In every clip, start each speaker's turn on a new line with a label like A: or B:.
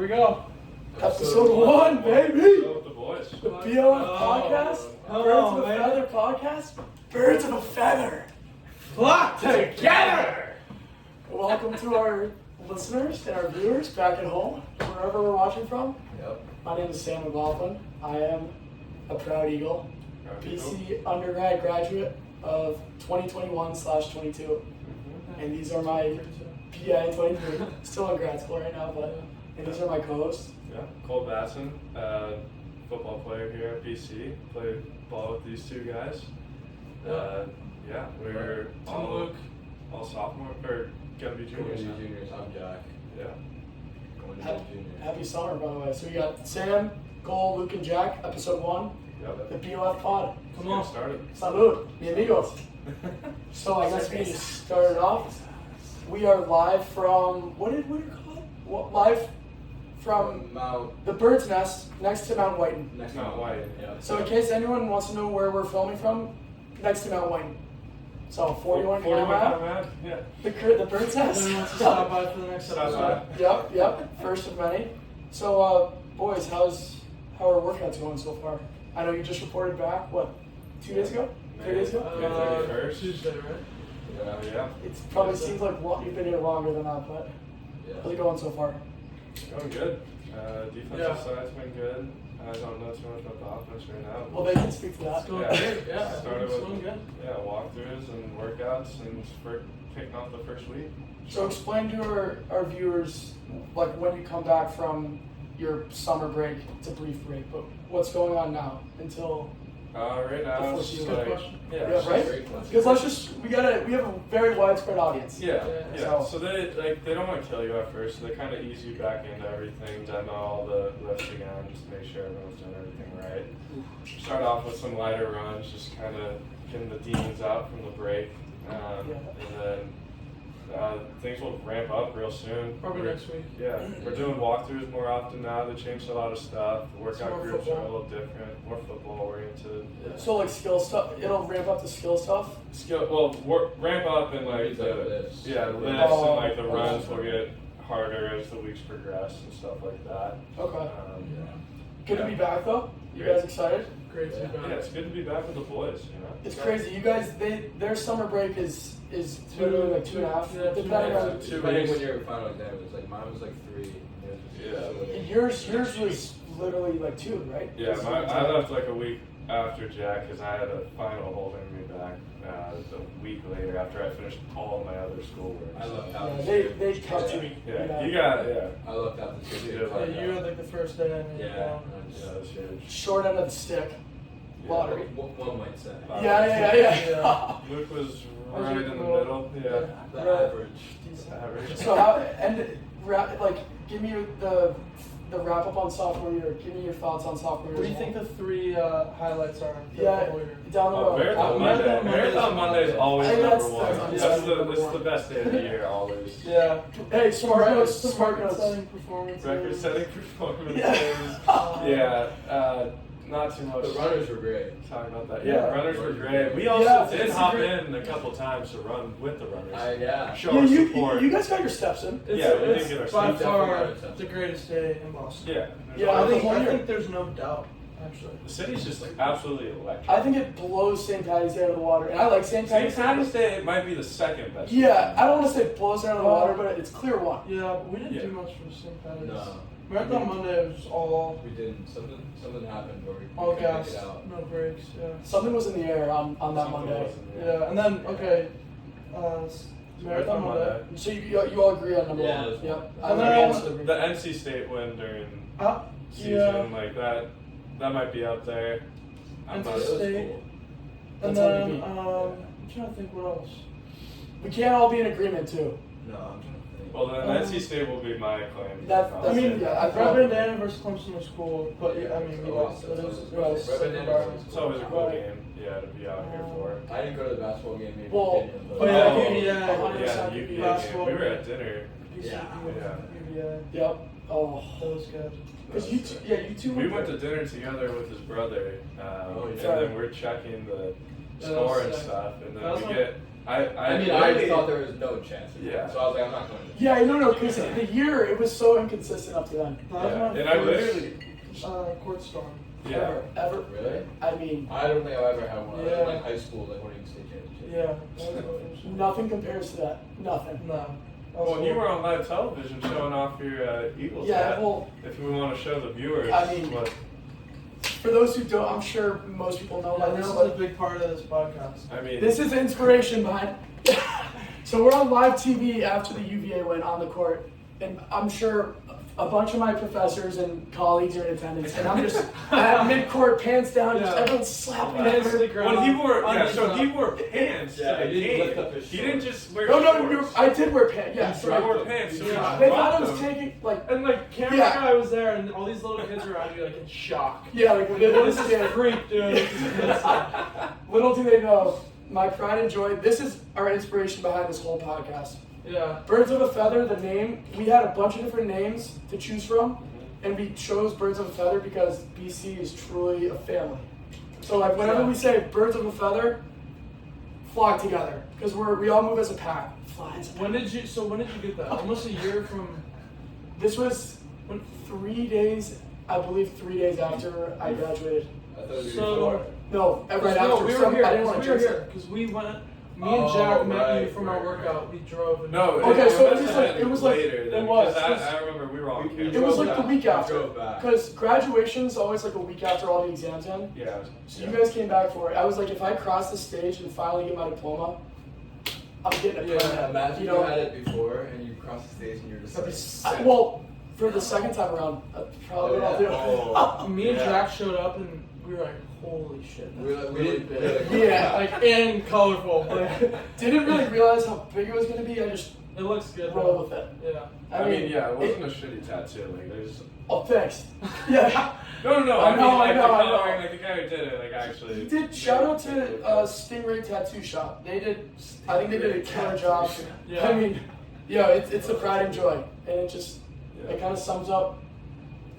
A: we go.
B: Episode 1, baby!
C: With the boys.
B: The BOF podcast, Birds of a Feather podcast, Birds of a Feather,
A: Flock together!
B: Welcome to our listeners and our viewers back at home, wherever we're watching from.
C: Yep.
B: My name is Sam McLaughlin. I am a proud Eagle, BC undergrad graduate of 2021/22. And these are my, 23, still in grad school right now, and these are my co-hosts.
C: Yeah, Cole Batson, football player here at BC. Played ball with these two guys. We're all sophomore or gonna be juniors.
D: I'm Jack.
C: Yeah.
D: Going to be junior.
B: Happy summer, by the way. So we got Sam, Cole, Luke, and Jack, episode 1,
C: Yep.
B: the BOF pod.
A: Come on.
C: Started.
B: Salud, mi amigos. So I guess we need to start it off. We are live from, what did we call it? Live from
D: Mount.
B: the Bird's Nest next to Mount Whiten.
D: Next
C: Mount Whiten.
D: Yeah.
B: So in case anyone wants to know where we're filming from, next to Mount Whiten. So 41 Calamad,
C: Yeah.
B: the Bird's Nest.
A: Anyone wants to stop by for the next
C: Stop
A: episode?
B: Yep, first of many. So boys, how are workouts going so far? I know you just reported back, what, 2 days ago? 3 days ago?
C: May 31st.
A: Tuesday, right?
C: Yeah.
B: It probably seems like you've been here longer than that, but how's it going so far?
C: Going good. Defensive
A: Yeah.
C: side's been good. I don't know too much about the offense right now.
B: Well, they can speak to that.
A: It's going
C: Yeah.
A: great. Yeah,
C: Started
A: it's
C: with
A: going good.
C: walkthroughs and workouts and kicking off the first week.
B: So explain to our viewers, like when you come back from your summer break, it's a brief break, but what's going on now until,
C: Right now it's
B: Good
C: like
A: question.
B: yeah, right? Because we have a very widespread audience.
C: Yeah.
B: So-
C: So they don't want to kill you at first. So they kind of ease you back into everything, demo all the lifts again, just to make sure everyone's doing everything right. Start off with some lighter runs, just kind of getting the demons out from the break, and then things will ramp up real soon.
A: Probably next week.
C: Yeah, we're doing walkthroughs more often now. They changed a lot of stuff. The workout
A: more
C: groups
A: football.
C: are a little different, more football oriented.
B: So like skill stuff, it'll ramp up the skill stuff.
C: Ramp up and like
D: It's like lifts.
C: lifts and like the runs will get harder as the weeks progress and stuff like that.
B: Okay.
D: Yeah.
B: Good to be back though. You
C: Great.
B: guys excited?
A: Great to be
C: Yeah,
A: back.
C: it's good to be back with the boys.
B: It's crazy. You guys, their summer break is literally like 2.5.
A: Yeah,
B: Depending on
C: 2
D: Depending
C: weeks.
D: when your final exam is, like mine was like 3.
B: yours was literally like 2, right?
C: Yeah, I left like a week after Jack because I had a final holding me back a week later after I finished all of my other schoolwork.
D: I left
B: Yeah,
D: out.
B: they kept you.
C: Yeah, you got
D: I left out the
C: You
D: 2.
C: did
A: Yeah, you had like the first day and then
D: Yeah.
C: that's huge.
B: Short end of the stick. Lottery.
D: One might say.
B: Yeah.
C: Luke was
A: I was
C: right
A: like
C: in the
A: the
C: middle. Yeah,
D: The
B: Right.
D: average.
C: average.
B: So give me the wrap up on sophomore year. Give me your thoughts on sophomore year.
A: What do you think the 3 highlights are? for
B: Yeah,
A: the whole year?
B: down the road.
C: Marathon Monday. Marathon Monday is always
B: Hey,
C: number
B: that's-
C: one.
B: that's-
C: That's the best day of the year, always.
A: Yeah.
B: Hey, smart notes.
A: Some
B: Smart notes.
A: record-setting performances.
C: Record-setting performances.
B: Yeah.
C: Not too much.
D: The runners were great.
C: Talk about that.
B: Yeah.
C: Yeah, runners were great. We also
B: Yeah,
C: did
B: it's
C: hop
B: great.
C: in a couple times to run with the runners. Show
B: Yeah,
C: our
B: you
C: support.
B: guys got your steps in.
C: Yeah, we did get our
A: By
C: stuff.
A: far
D: Definitely.
A: the greatest day in Boston.
C: Yeah.
B: Yeah,
A: I
B: the whole year.
A: think there's no doubt, actually.
C: The city's just like absolutely electric.
B: I think it blows St. Patty's Day out of the water, and I like St.
C: St.
B: Patty's
C: Patty's Day might be the second best.
B: Yeah, I don't want to say blows it out of the water, but it's clear one.
A: Yeah, but we didn't
C: Yeah.
A: do much for St. Patty's.
D: No.
A: Marathon Monday was all
D: We didn't. Something happened where we
A: all
D: couldn't make
A: gas,
D: it out.
A: no breaks. Yeah.
B: Something was in the air on that
C: Something
B: Monday.
C: wasn't,
A: Yeah, and then Marathon Monday.
B: So you all agree on number
D: Yeah,
B: one?
D: that's
B: Yep.
D: one.
B: I
A: And
B: like
A: then-
B: almost agree.
C: The NC State win during season
A: Yeah.
C: like that might be up there. I'm
A: NC
C: not
D: It was
A: State.
D: cool.
A: And
B: That's
A: then
B: MVP.
A: I'm trying to think what else.
B: We can't all be in agreement too.
D: No, I'm trying to think.
C: Well, then NC State will be my claim.
B: That-
A: I mean,
B: Yeah, I
A: Red
B: thought-
A: Bandana versus Clemson was cool, but yeah, I mean,
D: Oh,
A: yes,
D: that's
A: it
D: always-
A: is.
D: Red Bandana was
C: It's always a cool game, yeah, to be out here for.
D: I didn't go to the basketball game. Maybe
B: Well,
D: opinion, but
A: oh, yeah,
C: Oh,
A: UVA.
C: yeah,
B: 100%
C: UVA game.
A: basketball.
C: We were at dinner.
D: Yeah.
A: UVA.
B: Yep. Oh.
A: That was good.
B: Because you two
C: We went to dinner together with his brother,
D: Oh,
C: and
D: yeah.
C: then we're checking the
A: Yeah,
C: score
A: that
C: and
A: was sick.
C: stuff, and
A: That
C: then
A: was
C: we
A: like-
C: get
D: I mean,
C: really
D: I thought there was no chance.
C: Yeah.
D: So I was like, I'm not going to.
B: Yeah, no, because the year, it was so inconsistent up to then.
A: That was
C: Yeah.
A: my
C: And I
A: first,
C: literally.
A: court storm.
C: Yeah.
B: Ever.
D: Really?
B: I mean,
D: I don't think I've ever had one.
A: Yeah.
D: Like high school, like winning state championship.
A: Yeah. That was my
B: nothing compares to that. Nothing.
A: No. That was
C: Well, and you
A: cool.
C: were on live television showing off your Eagles
B: Yeah,
C: hat.
B: well,
C: If we want to show the viewers,
B: I mean,
C: what
B: for those who don't, I'm sure most people know
A: Yeah,
B: by
A: this
B: now,
A: is a
B: but
A: big part of this podcast.
C: I mean,
B: this is the inspiration behind. So we're on live TV after the UVA went on the court, and I'm sure a bunch of my professors and colleagues are in attendance, and I'm just at mid-court, pants down, just
A: Yeah.
B: everyone's slapping
A: Hands to
B: at
A: the
B: her.
A: ground.
C: well, he wore
A: on his
C: so he
A: top.
C: wore pants
D: Yeah,
C: to the
D: he didn't
C: game.
D: lift up his
C: He
D: shorts.
C: didn't just wear
B: No,
C: shorts.
B: I did wear pants. Yeah,
D: He
B: so
C: He
D: dropped
C: wore
D: them.
C: pants. So
A: Yeah.
C: he
B: they
C: dropped
B: thought I was
C: them.
B: taking like,
A: And like camera
B: Yeah.
A: guy was there, and all these little kids around you like in shock.
B: yeah, like
A: This is a freak, dude.
B: little do they know, my pride and joy. This is our inspiration behind this whole podcast.
A: Yeah.
B: Birds of a Feather, the name, we had a bunch of different names to choose from, and we chose Birds of a Feather because BC is truly a family. So like whenever we say Birds of a Feather, flock together, because we all move as a pack. Fly as a pack.
A: When did you get that? Almost a year from.
B: This was 3 days, I believe 3 days after I graduated.
D: I thought it was
A: So-
D: before.
B: No, right
A: No,
B: after.
A: we
B: So
A: were here.
B: I didn't want to
A: we were
B: jinx
A: here
B: it.
A: because we went. Me and Jack met you
D: right,
A: from our
D: right,
A: workout.
D: right.
A: We drove. And
C: No,
B: Okay,
C: it,
B: so
C: it
B: it was
C: must
B: like-
C: have
B: it
C: been
B: was like-
C: later. Then,
A: it was,
C: because
A: because-
C: I remember we were all
D: We
C: kids.
B: It was
D: drove
B: like the
D: back.
B: week
D: We
B: after,
D: drove back.
B: because graduation's always like a week after all the exams end.
C: Yeah.
B: So you guys came back for it. I was like, if I cross the stage and finally get my diploma, I'm getting a
A: Yeah,
B: permit.
D: Imagine
B: you
D: you
B: know,
D: had it before and you crossed the stage and you're just
A: That'd be
D: like,
A: sick.
B: well, for the second time around, that's probably what I'll do.
C: Oh.
A: Me and
C: Yeah.
A: Jack showed up and we were like, holy shit.
D: we
A: That's
D: were like,
A: really
D: we
A: big.
D: didn't,
B: Yeah.
A: Like and colorful. But
B: Didn't really realize how big it was gonna be. I just
A: it looks good.
B: rolled
A: Though.
B: with it.
A: Yeah.
C: I mean, yeah, it wasn't a shitty tattoo. Like, there's.
B: Oh, thanks. Yeah.
C: No.
B: I
C: I
B: know,
C: mean, like,
B: I know,
C: the
B: I know.
C: coloring, like the guy who did it, like actually.
B: He did. Shout out to Stingray Tattoo Shop. They did. I think they did a killer job.
A: Yeah.
B: I mean, yeah, it's a pride and joy, and it just it kind of sums up.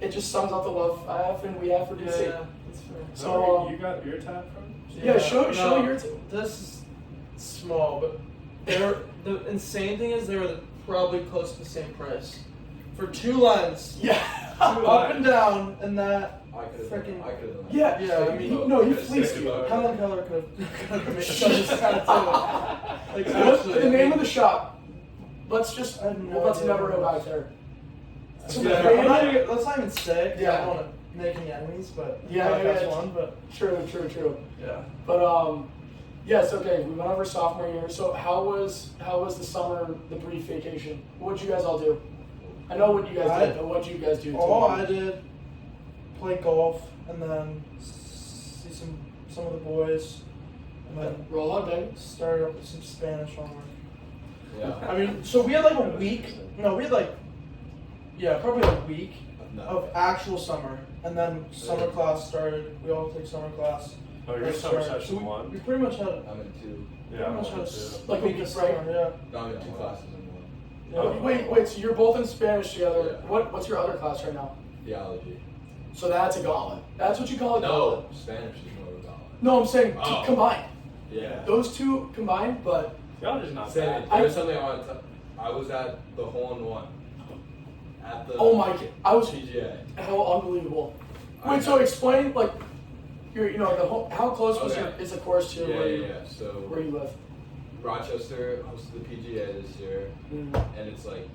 B: It just sums up the love I have and we have for
A: Yeah,
B: BC.
A: yeah. That's fair.
B: So,
C: you got your tat from?
B: Yeah, show
A: no,
B: your
A: This is small, but they're the insane thing is they were probably close to the same price for 2 lines,
B: Yeah.
A: up and down, and that.
D: I could have
A: Freaking-
D: done that.
B: Yeah.
A: Yeah, I mean,
B: no, he
D: Could've
B: fleeced
D: saved
B: you.
D: it.
A: Helen Keller could have made such a tattoo. Like
B: What's
A: actually,
B: the name of the shop? Let's just
A: I have no
B: let's
A: idea.
B: never go back there. So
A: Yeah,
B: the
A: I'm not
B: name-
A: even, let's not even say. 'Cause I
B: Yeah.
A: don't want to make any enemies, but
B: Yeah,
A: that's
B: yeah.
A: one. But
B: True.
A: yeah.
B: But yes, okay. We went over sophomore year. So how was the summer, the brief vacation? What'd you guys all do? I know what you guys did, but what'd you guys do?
A: All I did, play golf, and then see some of the boys, and then
B: Roll on, baby.
A: started up with some Spanish homework.
D: Yeah.
A: I mean, so we had like a week. No, we had like, yeah, probably a week
D: No.
A: of actual summer, and then summer class started. We all take summer class.
C: Oh, your
A: Like,
C: summer
A: started.
C: session
A: So
C: one.
A: we pretty much had.
D: I'm in 2.
C: Yeah,
A: Pretty
C: I'm
A: much
C: on
A: had a
C: too.
B: Like a
A: week
B: week
A: of
B: break?
A: summer, yeah.
D: No, I'm in 2 classes in 1.
C: Oh.
B: Wait. So you're both in Spanish together.
D: Yeah.
B: What's your other class right now?
D: Theology.
B: So that's a gauntlet. That's what you call a gauntlet.
D: No, Spanish is more of a gauntlet.
B: No, I'm saying
D: Oh.
B: combined.
D: Yeah.
B: Those two combined, but
C: Y'all just not
D: Same.
C: bad.
D: There's something I want to. I was at the hole-in-one. At the.
B: oh my! I was
D: PGA.
B: how unbelievable.
D: I
B: Wait, so
D: know.
B: explain like the whole, how close was
D: Okay.
B: is the course to
D: Yeah,
B: where
D: yeah,
B: you
D: yeah. So
B: where you live?
D: Rochester hosted the PGA this year, and it's like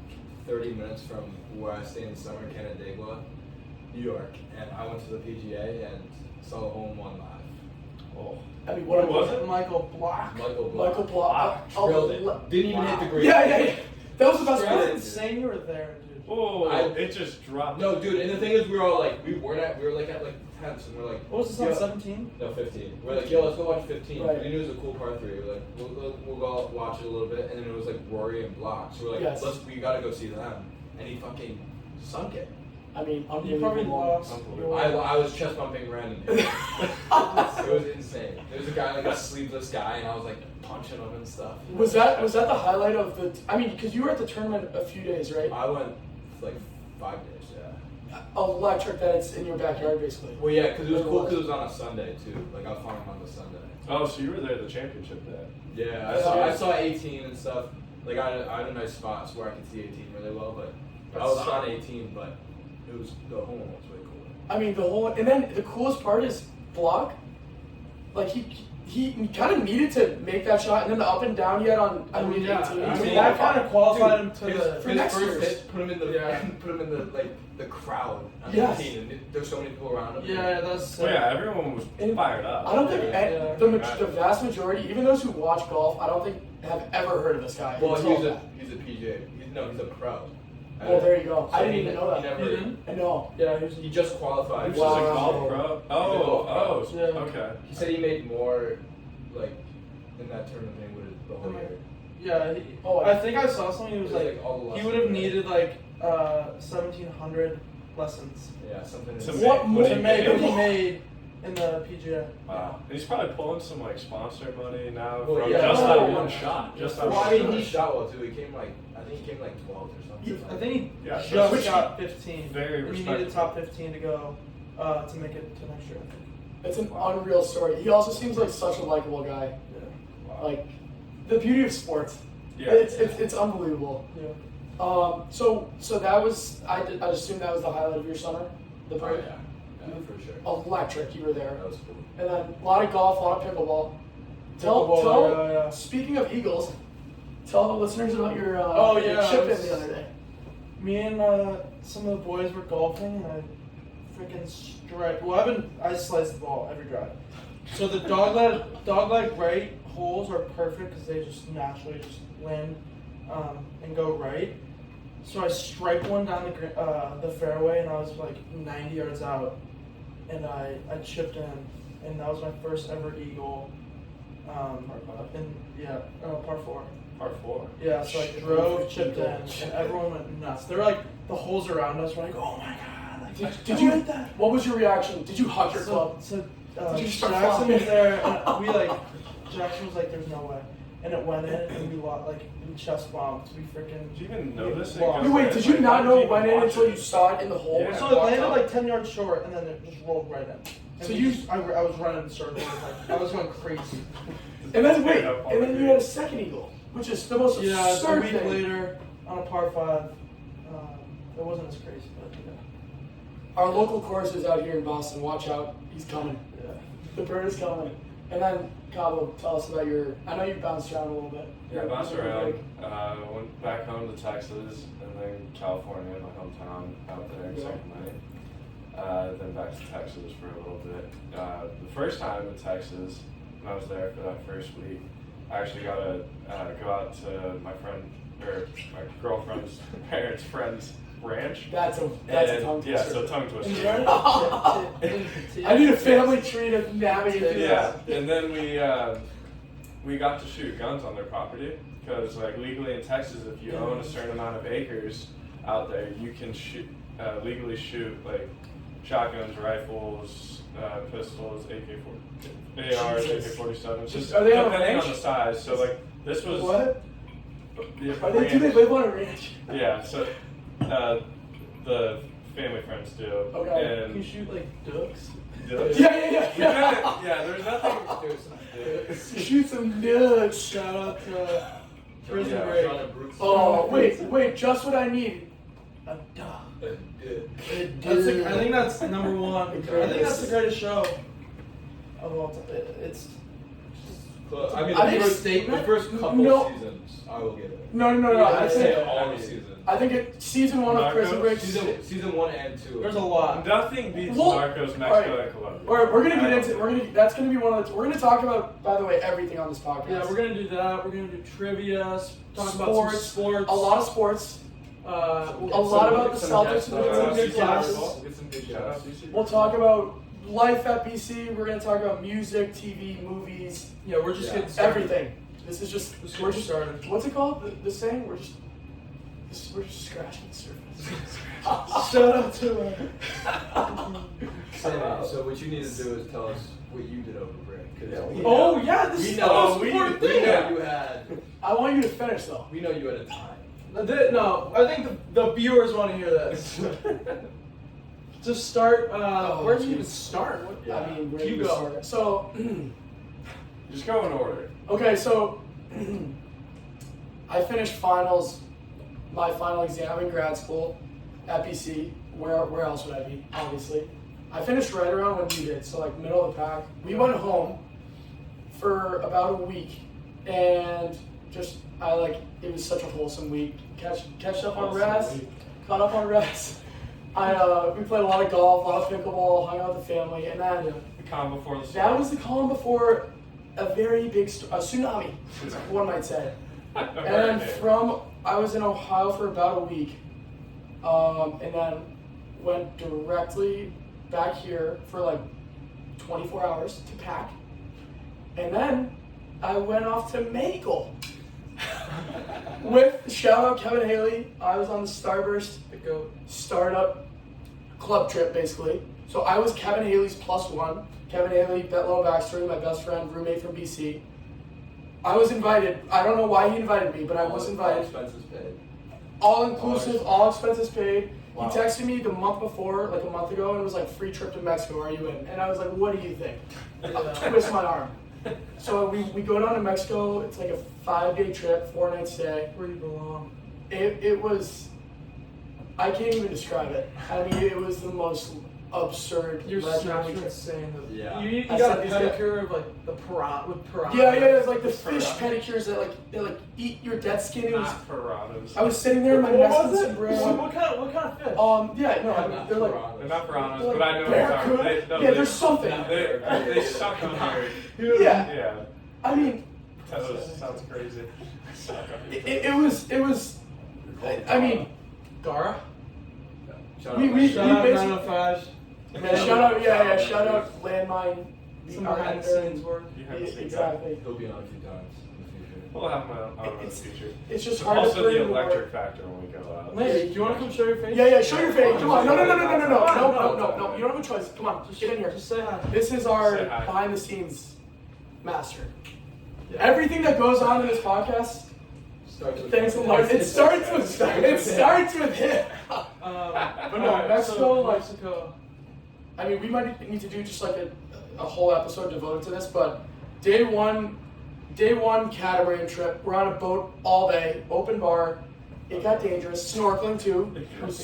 D: 30 minutes from where I stay in the summer, Canandaigua, New York. And I went to the PGA and saw the hole-in-one live.
C: Oh.
B: I mean,
C: What
B: what
C: was
B: was
C: it?
A: Michael Block.
D: Michael Block.
B: Michael Block.
D: Drilled it. Didn't even hit the green.
B: Yeah. That was the best
A: That's
B: part.
A: insane. You were there, dude.
C: Oh,
D: I-
C: it just dropped.
D: No, dude. And the thing is, we were all like, we were like at like 10s, and we're like,
A: What was this on
D: yo-
A: 17?
D: No, 15. We're like, yo, let's go watch 15.
B: Right.
D: We knew it was a cool par 3. We're like, we'll go watch it a little bit, and then it was like Rory and Block. So we're like,
B: Yes.
D: we gotta go see them. And he fucking sunk it.
B: I mean,
A: You probably
B: unbelievable.
A: lost.
C: Unbelievable.
D: I was chest bumping random. It was insane. There was a guy, like a sleeveless guy, and I was like punching him and stuff.
B: Was that the highlight of the? I mean, because you were at the tournament a few days, right?
D: I went for like 5 days, yeah.
B: electric that it's in your backyard, basically.
D: Well, yeah, because it was cool because it was on a Sunday too. Like I was following him on the Sunday.
C: Oh, so you were there the championship day?
D: Yeah, I saw 18 and stuff. Like I had a nice spot where I could see 18 really well, but I was on 18, but it was the home one was way cooler.
B: I mean, the whole, and then the coolest part is Block. Like he kind of needed to make that shot, and then the up and down he had on
A: I mean,
B: 18.
A: yeah,
B: He
A: I mean,
B: was
A: that kind of qualified him to
D: His
A: the.
B: for next
D: first
B: year's.
D: hit put him in the put him in the like the crowd on
B: Yes.
D: 18, and there's so many people around him.
A: Yeah, that's.
C: Well, yeah, everyone was
B: And
C: fired up.
B: I don't think
A: Yeah.
B: the vast majority, even those who watch golf, I don't think have ever heard of this guy.
D: Well,
B: until
D: he's
B: that.
D: a PJ. He's a pro.
B: Well, there you go. I
D: So
B: didn't
D: he-
B: even know that.
D: He never.
A: You didn't?
B: I know.
A: Yeah,
D: He just qualified.
C: Which
B: Wow.
C: is a golf pro? Oh,
A: Yeah.
C: okay.
D: He said he made more, like, in that tournament than he would have the whole year.
A: Yeah,
B: Oh,
A: I think I saw something. He was
D: It was
A: like,
D: all the
A: he
D: lessons.
A: would have needed like 1,700 lessons
D: Yeah, something.
C: To
B: What
C: make
B: more
A: to
C: he
A: make
C: made.
A: what he made in the PGA.
C: Wow. He's probably pulling some like sponsor money now
D: Well,
C: from
D: yeah.
C: just
B: Oh.
C: that one shot. Just that
D: Well,
C: one
D: I mean,
C: shot.
D: he shot well too. He came like, I think he came like 12th or something.
A: I think he
C: Yeah,
A: just
C: which-
A: got 15.
C: very
A: and he
C: respectable.
A: needed top 15 to go to make it to next year. I think.
B: It's an unreal story. He also seems like such a likable guy.
A: Yeah.
B: Like the beauty of sports.
C: Yeah.
B: It's unbelievable.
A: Yeah.
B: So that was I assume that was the highlight of your summer. The
D: Oh,
B: parade.
D: yeah, for sure.
B: Electric. You were there.
D: That was cool.
B: And then a lot of golf, a lot of pickleball. Tell
A: Pickleball, yeah.
B: Speaking of Eagles, tell the listeners about your
A: Oh,
B: your
A: yeah,
B: chip
A: I
B: in
A: was-
B: the other day.
A: Me and some of the boys were golfing, and I freaking strike. Well, I slice the ball every drive. So the dogleg right holes are perfect because they just naturally just land and go right. So I strike one down the fairway, and I was like 90 yards out, and I chipped in, and that was my first ever eagle. Par 4.
C: Par 4.
A: Yeah, so I drove, chipped in, and everyone went nuts. They're like, the holes around us were like, oh my god, like,
B: Did
A: I
B: you?
A: like that?
B: What was your reaction? Did you hug your club?
A: So
B: Did you start
A: Jackson
B: flopping?
A: was there, and we like, Jackson was like, there's no way. And it went in, and we chest bombed. We freaking.
C: Did you even notice it?
A: Wow.
C: go
B: Wait,
C: in?
B: did you
C: Like,
B: not
C: how
B: know
C: did
B: it went in
C: even
B: until
C: watch
B: you
C: it?
B: saw it in the hole?
C: Yeah.
A: So it landed like 10 yards short, and then it just rolled right in. And
B: So
A: we
B: you-
A: just, I was running in circles, like, I was going crazy.
B: And then wait,
C: Straight up
B: and then
C: on
B: you
C: the
B: had a second eagle, which is the most
A: Yeah, a
B: absurd
A: week
B: thing.
A: later, on a par 5, it wasn't as crazy, but yeah.
B: Our local course is out here in Boston. Watch out, he's coming.
A: Yeah.
B: The bird is coming. And then Cabo, tell us about your. I know you bounced around a little bit.
C: Yeah, I bounced around. Went back home to Texas, and then California, my hometown, out there in
B: Yeah.
C: Sacramento. Then back to Texas for a little bit. The first time in Texas, when I was there for that first week, I actually got to go out to my girlfriend's parents' friend's ranch.
B: That's a
C: And,
B: tongue
C: yeah,
B: twister.
C: so tongue twister.
A: Enjoy it?
B: I need a family tree to navigate through
C: Yeah,
B: this.
C: and then we got to shoot guns on their property because, like, legally in Texas, if you own a certain amount of acres out there, you can shoot legally shoot like shotguns, rifles, pistols, ARs,
B: Jesus.
C: AK-47s, just
B: Are they on a
C: depending
B: ranch?
C: on the size. So like this was
B: What?
C: Yeah,
B: Are they? Do they live on a ranch?
C: yeah, so the family friends do.
B: Okay.
C: And
A: You shoot like ducks?
B: Yeah.
C: There's nothing.
B: Shoot some nuts.
A: Shout out to Prison
C: Yeah,
A: Break.
D: John and Bruce.
B: Oh wait, just what I need. A duck.
A: I think that's number one. I think that's the greatest show of all time. It's
D: Well, I mean,
B: I
D: the
B: think
D: first,
A: statement-
D: the first couple
B: No.
D: seasons, I will give it.
B: No.
A: Yeah,
B: I
A: I'd
B: think
A: say
D: all the seasons.
B: I think it season 1 of Prison
C: Narcos?
B: Break.
D: Season 1 and 2.
A: there's a lot.
C: Nothing beats
B: Well,
C: Narcos, Mexico,
B: alright.
C: and Colombia.
B: All right, we're gonna get into. That's gonna be one of the. We're gonna talk about, by the way, everything on this podcast.
A: Yeah, we're gonna do that. We're gonna do trivia. Talk about some
B: Sports.
A: sports.
B: a lot of sports.
A: We'll
B: A
A: get
B: lot
A: some-
B: about the
A: some
B: Celtics
A: guests
B: and
A: on.
B: the
A: Some good
B: Celtics.
A: guests.
D: We'll get some good
C: Shout out
D: shots.
C: CC.
B: We'll talk about life at BC. We're gonna talk about music, TV, movies,
A: Yeah, we're just
D: Yeah.
A: getting started.
B: everything. This is just.
A: Just
B: We're
A: getting
B: just.
A: started.
B: What's it called? The saying? We're just scratching the surface.
A: Shout out to
D: So what you need to do is tell us what you did over break. 'Cause
C: Yeah,
D: we
A: Oh
D: know-
A: yeah, this
D: we
A: is
D: know-
A: the most
C: we-
A: important
D: we
A: thing.
D: know you had.
B: I want you to finish though.
D: We know you had a time.
A: No, I think the viewers want to hear this.
B: All right, we're gonna get into it. We're gonna talk about life at BC. We're gonna talk about music, TV, movies.
A: Yeah, we're gonna do that. We're gonna do trivia. Talk about some sports.
B: A lot about the Celtics and the Celtics.
A: Just start. Where do you even start? What,
D: Yeah.
B: I mean, where do
A: You
B: you
A: go.
B: start? So,
C: Just go in order.
B: okay, so I finished finals, my final exam in grad school at BC. Where else would I be? Obviously, I finished right around when you did, so like middle of the pack. We went home for about a week, and just it was such a wholesome week. Catch up on rest, caught up on rest. We played a lot of golf, a lot of pickleball, hung out with the family, and then
C: The calm before the storm.
B: that was the calm before a very big a tsunami, one might say. And then I was in Ohio for about a week, and then went directly back here for like 24 hours to pack, and then I went off to Mexico with shout out Kevin Haley. I was on the Starburst startup club trip basically. So I was Kevin Haley's +1. Kevin Haley, Betlow Backstory, my best friend, roommate from BC. I was invited. I don't know why he invited me, but I was
D: All
B: invited.
D: expenses paid.
B: All inclusive, all expenses paid.
D: Wow.
B: He texted me the month before, like a month ago, and it was like, free trip to Mexico, are you in? And I was like, what do you think? Twist my arm. So we go down to Mexico. It's like a 5-day trip, 4-night stay.
A: Where you belong.
B: It was, I can't even describe it. I mean, it was the most absurd,
A: Your
B: legendary
A: snaps are
B: trip.
A: insane.
D: Yeah.
A: You
B: I
A: got a
B: said these guys-
A: pedicure of like the piranha with piranha.
B: Yeah, it's like the
A: With
B: fish
A: piranha.
B: pedicures that eat your dead skin. It was,
C: Not piranhas.
B: I was sitting there in my
A: What
B: Mexican
A: was it?
B: sombrero.
A: What kind of fish?
B: Yeah, no, I mean, they're like,
C: They're not piranhas,
B: they're
C: but
B: like
C: I know what you're talking about.
B: barracuda. Yeah, there's something.
C: They suck on your.
B: Yeah.
C: Yeah.
B: I mean,
C: That sounds crazy. Suck on your
B: it was, I mean,
A: Gara?
D: Shout
B: We-
D: out
B: we-
A: Shout out
B: basically-
A: 905.
B: shout out Landmine.
A: Some behind the scenes work.
C: You haven't seen that.
B: Exactly.
D: He'll be on a few times in the future.
C: We'll have him on in the
B: It's-
C: future.
B: It's just hard to
C: Also,
B: put
C: the
B: into
C: electric
B: words.
C: factor when we go out.
A: Lane, do you want to come show your face?
B: Yeah, show your face. Come on. No.
A: Come on,
B: No. You don't have a choice. Come on, just get in here.
A: Just say hi.
B: This is our
C: Say hi.
B: behind the scenes master.
A: Yeah.
B: Everything that goes on in this podcast,
D: Starts with
B: thanks a lot. It starts with him.
A: But
B: no, Mexico,
A: Mexico.
B: I mean, we might need to do just like a whole episode devoted to this, but day one catamaran trip. We're on a boat all day, open bar. It got dangerous. Snorkeling too. It was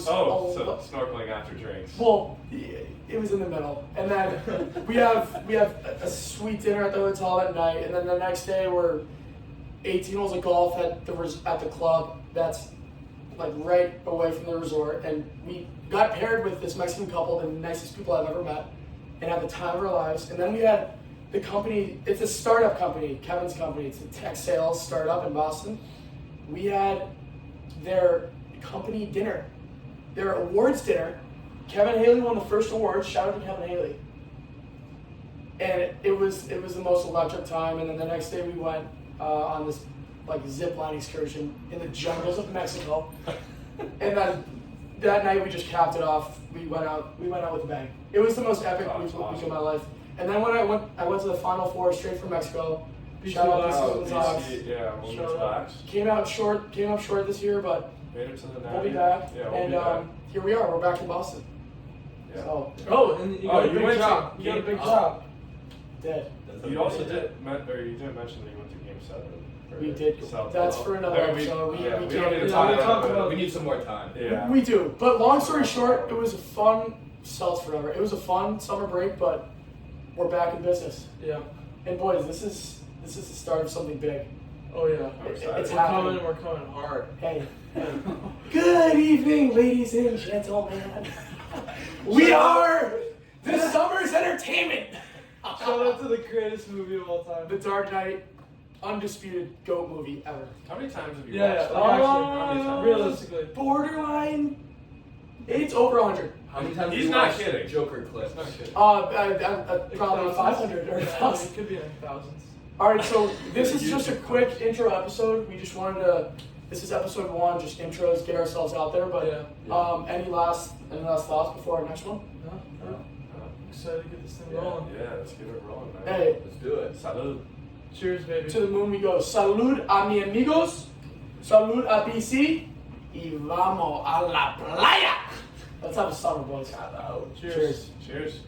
C: so snorkeling after drinks.
B: well, it was in the middle. And then we have a sweet dinner at the hotel that night, and then the next day we're 18 holes of golf at the club that's like right away from the resort, and we got paired with this Mexican couple, the nicest people I've ever met, and had the time of our lives. And then we had the company, it's a startup company, Kevin's company, it's a tech sales startup in Boston. We had their company dinner, their awards dinner. Kevin Haley won the first award, shout out to Kevin Haley. And it was the most electric time, and then the next day we went on this like zip line excursion in the jungles of Mexico. And then that night we just capped it off. We went out with a bang. It was the most epic week of my life. And then when I went to the Final Four straight from Mexico. Shout out BC Women's Hawks.
C: Yeah, women's
A: Shout out.
C: backs.
B: Came up short this year, but
C: Made it to the
B: we'll be
C: Natty.
B: back.
C: Yeah, we'll
B: And
C: be back.
B: here we are. We're back in Boston.
C: Yeah.
B: So
A: Oh, and you
C: Oh,
A: got a
C: you
A: big
C: went to
A: job. You got a
C: game-
A: big job.
B: dead.
C: You also didn't mention that you went to Game 7. for
B: We did.
C: South
B: That's
C: Bend.
B: for another
C: There,
B: episode. We
C: we don't
B: can't-
C: need to
A: yeah,
C: talk
A: we
C: about
A: talked
C: it.
A: about-
D: We need some more time.
C: Yeah.
B: We do. But long story short, it was a fun Celts forever. It was a fun summer break, but we're back in business.
A: Yeah.
B: And boys, this is the start of something big.
A: Oh yeah.
C: I'm excited.
B: It's
A: We're
B: happening.
A: coming. We're coming hard.
B: Hey. Good evening, ladies and gentlemen. We are the summer's entertainment.
A: Shout out to the greatest movie of all time.
B: The Dark Knight, undisputed GOAT movie ever.
C: How many times have you
A: Yeah,
C: watched
A: yeah.
C: that?
A: Actually,
C: How many times?
A: realistically.
B: Borderline. It's over 100.
D: How many times
C: He's
D: have you
C: not
D: watched
C: kidding.
D: Joker clips?
C: It's not kidding.
B: Probably 500 or
A: Yeah,
B: 1,000.
A: it could be in thousands.
B: All right, so this is just a quick intro episode. We just wanted to. This is episode 1, just intros, get ourselves out there. But any last thoughts before our next one?
A: No. Excited to get this thing rolling.
C: Yeah, let's get it rolling, man.
B: Hey,
D: Let's do it.
C: Salud.
A: Cheers, baby.
B: to the moon we go. Salud a mi amigos. Salud a BC. Y vamos a la playa. Let's have a summer, boys.
A: Cheers.
C: Cheers.